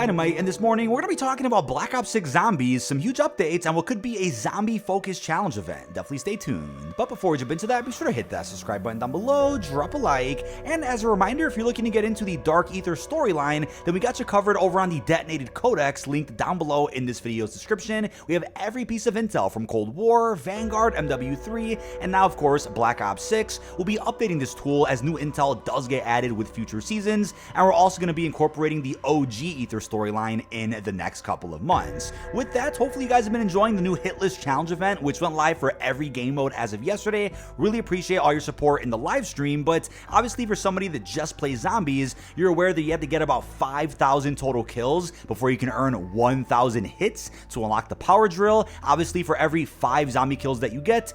dkdynamite, and this morning we're going to be talking about Black Ops 6 Zombies, some huge updates, and what could be a zombie-focused challenge event. Definitely stay tuned. But before we jump into that, be sure to hit that subscribe button down below, drop a like, and as a reminder, if you're looking to get into the Dark Ether storyline, then we got you covered over on the Detonated Codex, linked down below in this video's description. We have every piece of intel from Cold War, Vanguard, MW3, and now, of course, Black Ops 6. We'll be updating this tool as new intel does get added with future seasons, and we're also going to be incorporating the OG Ether storyline in the next couple of months. With that, hopefully you guys have been enjoying the new Hit List Challenge event, which went live for every game mode as of yesterday. Really appreciate all your support in the live stream, but obviously for somebody that just plays zombies, you're aware that you have to get about 5,000 total kills before you can earn 1,000 hits to unlock the power drill. Obviously for every 5 zombie kills that you get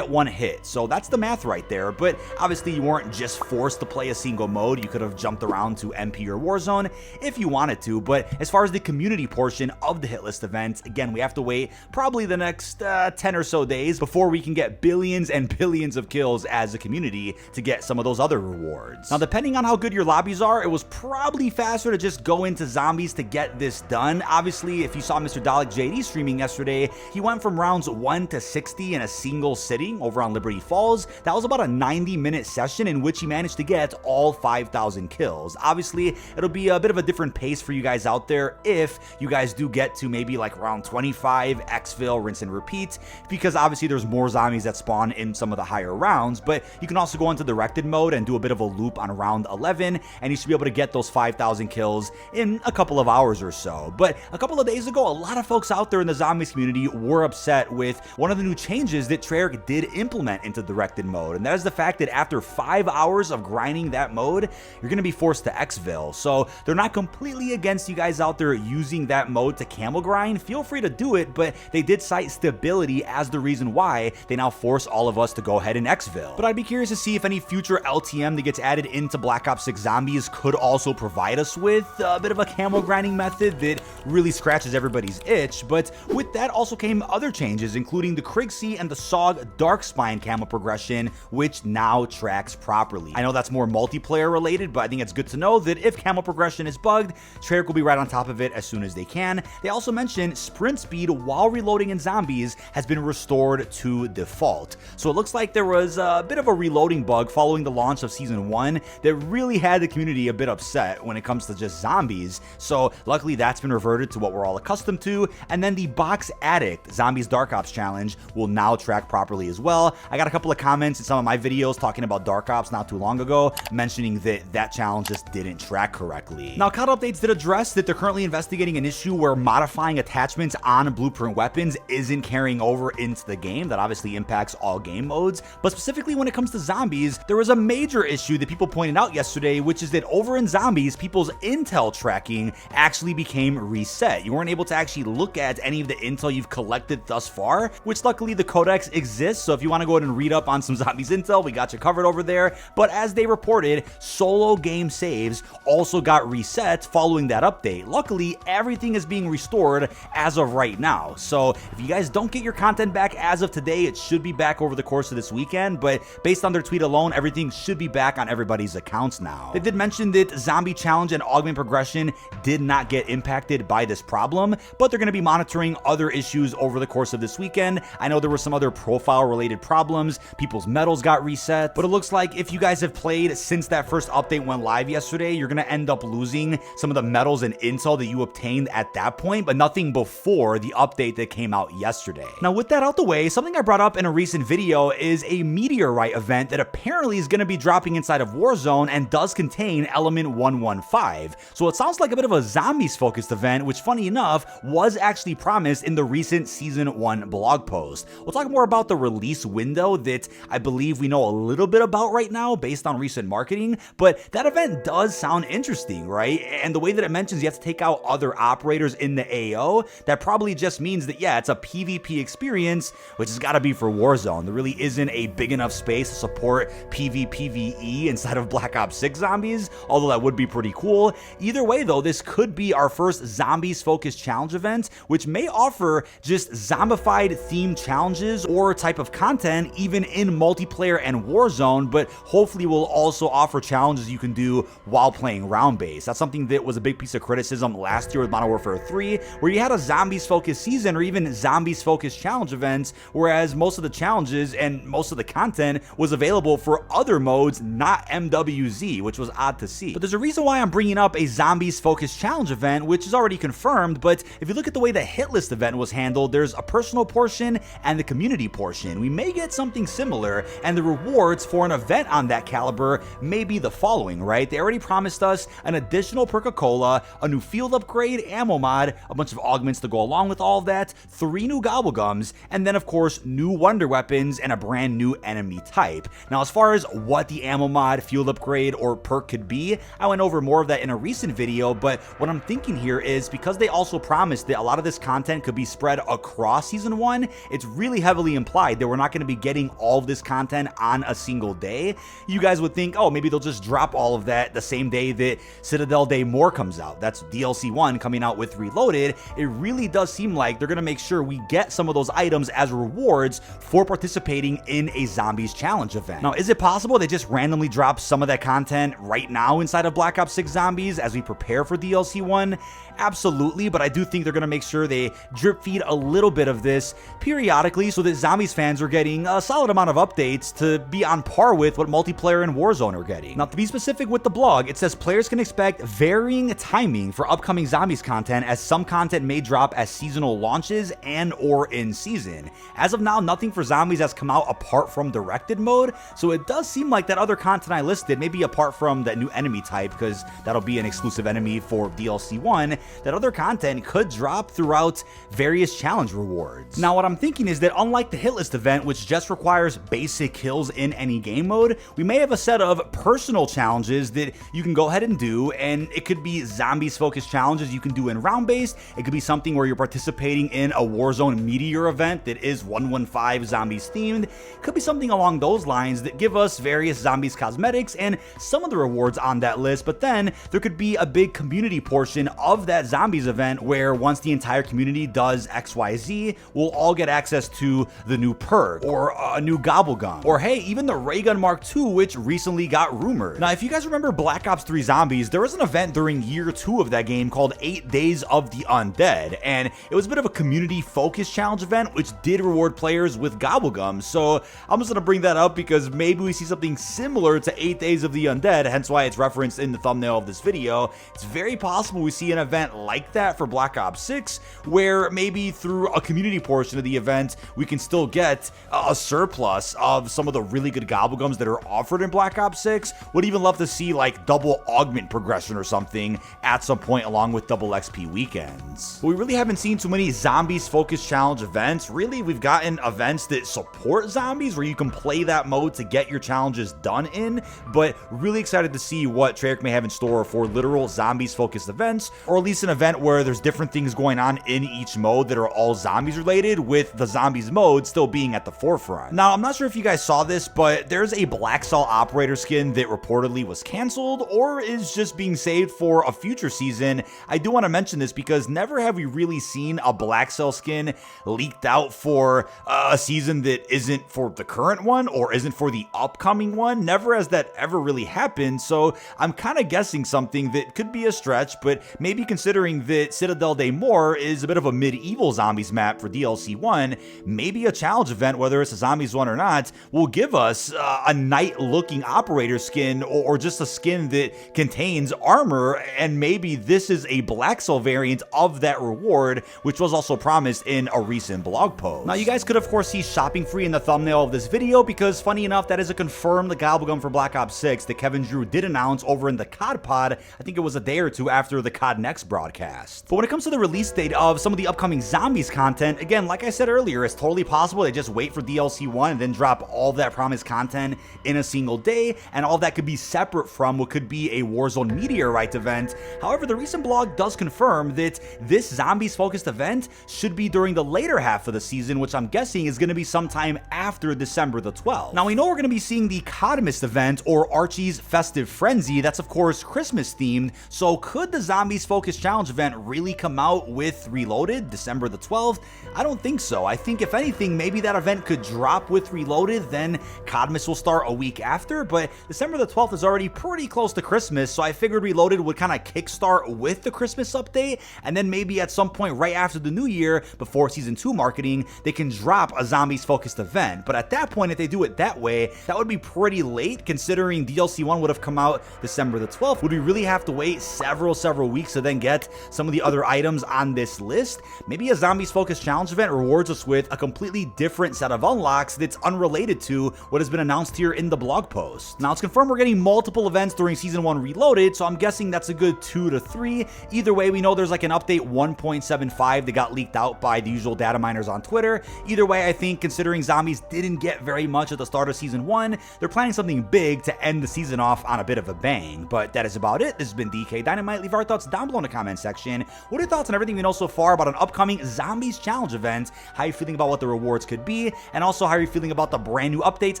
1 hit. So that's the math right there, but obviously you weren't just forced to play a single mode. You could have jumped around to MP or Warzone if you wanted to, but as far as the community portion of the Hit List event, again, we have to wait probably the next 10 or so days before we can get billions and billions of kills as a community to get some of those other rewards. Now, depending on how good your lobbies are, it was probably faster to just go into zombies to get this done. Obviously, if you saw Mr. Dalek JD streaming yesterday, he went from rounds 1 to 60 in a single sitting over on Liberty Falls. That was about a 90-minute session in which he managed to get all 5,000 kills. Obviously, it'll be a bit of a different pace for you guys out there if you guys do get to maybe like round 25, exfil, rinse and repeat, because obviously there's more zombies that spawn in some of the higher rounds, but you can also go into directed mode and do a bit of a loop on round 11, and you should be able to get those 5,000 kills in a couple of hours or so. But a couple of days ago, a lot of folks out there in the zombies community were upset with one of the new changes that Treyarch did implement into directed mode, and that is the fact that after 5 hours of grinding that mode, you're going to be forced to exfil. So they're not completely against you guys out there using that mode to camel grind. Feel free to do it, but they did cite stability as the reason why they now force all of us to go ahead and exfil. But I'd be curious to see if any future LTM that gets added into Black Ops 6 Zombies could also provide us with a bit of a camel grinding method that really scratches everybody's itch. But with that also came other changes, including the Krigsea and the SOG Darkspine camo progression, which now tracks properly. I know that's more multiplayer related, but I think it's good to know that if camo progression is bugged, Treyarch will be right on top of it as soon as they can. They also mentioned sprint speed while reloading in zombies has been restored to default. So it looks like there was a bit of a reloading bug following the launch of Season 1 that really had the community a bit upset when it comes to just zombies. So luckily that's been reverted to what we're all accustomed to. And then the Box Addict Zombies Dark Ops Challenge will now track properly as well. I got a couple of comments in some of my videos talking about Dark Ops not too long ago, mentioning that that challenge just didn't track correctly. Now, COD Updates did address that they're currently investigating an issue where modifying attachments on blueprint weapons isn't carrying over into the game. That obviously impacts all game modes, but specifically when it comes to zombies, there was a major issue that people pointed out yesterday, which is that over in zombies, people's intel tracking actually became reset. You weren't able to actually look at any of the intel you've collected thus far, which luckily the codex exists, so if you want to go ahead and read up on some zombies intel, we got you covered over there. But as they reported, solo game saves also got reset following that update. Luckily, everything is being restored as of right now. So if you guys don't get your content back as of today, it should be back over the course of this weekend, but based on their tweet alone, everything should be back on everybody's accounts now. They did mention that zombie challenge and augment progression did not get impacted by this problem, but they're going to be monitoring other issues over the course of this weekend. I know there were some other profile related problems. People's medals got reset, but it looks like if you guys have played since that first update went live yesterday, you're going to end up losing some of the medals and intel that you obtained at that point, but nothing before the update that came out yesterday. Now, with that out the way, something I brought up in a recent video is a Meteorite event that apparently is going to be dropping inside of Warzone and does contain element 115. So it sounds like a bit of a zombies focused event, which funny enough was actually promised in the recent Season 1 blog post. We'll talk more about the release window that I believe we know a little bit about right now based on recent marketing, but that event does sound interesting, right? And the way that it mentions you have to take out other operators in the AO, that probably just means that, yeah, it's a PvP experience, which has got to be for Warzone. There really isn't a big enough space to support PvPvE inside of Black Ops 6 zombies, although that would be pretty cool. Either way, though, this could be our first zombies-focused challenge event, which may offer just zombified themed challenges or type of content even in multiplayer and Warzone, but hopefully will also offer challenges you can do while playing round-based. That's something that was a big piece of criticism criticism last year with Modern Warfare 3, where you had a zombies-focused season or even zombies-focused challenge events, whereas most of the challenges and most of the content was available for other modes, not MWZ, which was odd to see. But there's a reason why I'm bringing up a zombies-focused challenge event, which is already confirmed, but if you look at the way the hit list event was handled, there's a personal portion and the community portion. We may get something similar, and the rewards for an event on that caliber may be the following, right? They already promised us an additional Perca-Cola, a new field upgrade, ammo mod, a bunch of augments to go along with all of that, 3 new Gobblegums, and then of course new wonder weapons and a brand new enemy type. Now as far as what the ammo mod, field upgrade, or perk could be, I went over more of that in a recent video, but what I'm thinking here is because they also promised that a lot of this content could be spread across Season 1, it's really heavily implied that we're not going to be getting all of this content on a single day. You guys would think, oh, maybe they'll just drop all of that the same day that Citadel Day More comes out. That's DLC 1 coming out with Reloaded. It really does seem like they're going to make sure we get some of those items as rewards for participating in a Zombies Challenge event. Now, is it possible they just randomly drop some of that content right now inside of Black Ops 6 Zombies as we prepare for DLC 1? Absolutely, but I do think they're going to make sure they drip feed a little bit of this periodically so that Zombies fans are getting a solid amount of updates to be on par with what multiplayer and Warzone are getting. Now, to be specific with the blog, it says players can expect varying timing for upcoming Zombies content, as some content may drop as seasonal launches and or in season. As of now, nothing for Zombies has come out apart from directed mode, so it does seem like that other content I listed, maybe apart from that new enemy type, because that'll be an exclusive enemy for DLC 1, that other content could drop throughout various challenge rewards. Now, what I'm thinking is that unlike the hit list event, which just requires basic kills in any game mode, we may have a set of personal challenges that you can go ahead and do, and it could be zombies focused challenges you can do in round based. It could be something where you're participating in a Warzone Meteor event that is 115 zombies themed. It could be something along those lines that give us various zombies cosmetics and some of the rewards on that list, but then there could be a big community portion of that zombies event where once the entire community does XYZ, we'll all get access to the new perk or a new Gobblegum, or hey, even the Ray Gun Mark II, which recently got rumored. Now, if you guys remember Black Ops 3 Zombies, there was an event during year 2 of that game called 8 Days of the Undead, and it was a bit of a community focused challenge event which did reward players with Gobblegums. So I'm just gonna bring that up because maybe we see something similar to 8 Days of the Undead, hence why it's referenced in the thumbnail of this video. It's very possible we see an event like that for Black Ops 6, where maybe through a community portion of the event, we can still get a surplus of some of the really good Gobblegums that are offered in Black Ops 6. Would even love to see like double augment progression or something at some point along with double XP weekends. But we really haven't seen too many zombies focused challenge events. Really, we've gotten events that support zombies where you can play that mode to get your challenges done in, but really excited to see what Treyarch may have in store for literal zombies focused events, or at least an event where there's different things going on in each mode that are all zombies related, with the zombies mode still being at the forefront. Now, I'm not sure if you guys saw this, but there's a Black Cell operator skin that reportedly was canceled or is just being saved for a future season. I do want to mention this because never have we really seen a Black Cell skin leaked out for a season that isn't for the current one or isn't for the upcoming one. Never has that ever really happened, so I'm kind of guessing something that could be a stretch, but maybe considering that Citadel Day More is a bit of a medieval zombies map for DLC 1, maybe a challenge event, whether it's a zombies one or not, will give us a knight looking operator skin, or just a skin that contains armor, and maybe this is a Black Cell variant of that reward, which was also promised in a recent blog post. Now, you guys could of course see shopping free in the thumbnail of this video because funny enough, that is a confirmed Gobblegum for Black Ops 6 that Kevin Drew did announce over in the COD pod. I think it was a day or two after the COD Next broadcast. But when it comes to the release date of some of the upcoming zombies content, again, like I said earlier, it's totally possible they just wait for DLC 1 and then drop all that promised content in a single day, and all that could be separate from what could be a Warzone Meteorite event. However, the recent blog does confirm that this zombies focused event should be during the later half of the season, which I'm guessing is going to be sometime after December the 12th. Now, we know we're going to be seeing the Codmist event, or Archie's Festive Frenzy. That's of course Christmas themed, so could the zombies focused challenge event really come out with Reloaded December the 12th? I don't think so. I think if anything, maybe that event could drop with Reloaded, then Codmist will start a week after, but December the 12th is already pretty close to Christmas, so I figured Reloaded would kind of kickstart start with the Christmas update, and then maybe at some point right after the new year, before Season 2 marketing, they can drop a zombies-focused event. But at that point, if they do it that way, that would be pretty late, considering DLC 1 would have come out December the 12th. Would we really have to wait several weeks to then get some of the other items on this list? Maybe a zombies-focused challenge event rewards us with a completely different set of unlocks that's unrelated to what has been announced here in the blog post. Now, it's confirmed we're getting multiple events during Season 1 Reloaded, so I'm guessing that's a good 2 to 3. Either way, we know there's like an update 1.75 that got leaked out by the usual data miners on Twitter. Either way, I think considering zombies didn't get very much at the start of Season 1, they're planning something big to end the season off on a bit of a bang. But that is about it. This has been dkdynamite. Leave our thoughts down below in the comment section. What are your thoughts on everything we know so far about an upcoming zombies challenge event? How are you feeling about what the rewards could be? And also, how are you feeling about the brand new updates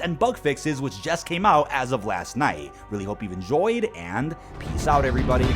and bug fixes which just came out as of last night? Really hope you've enjoyed, and peace out, everybody.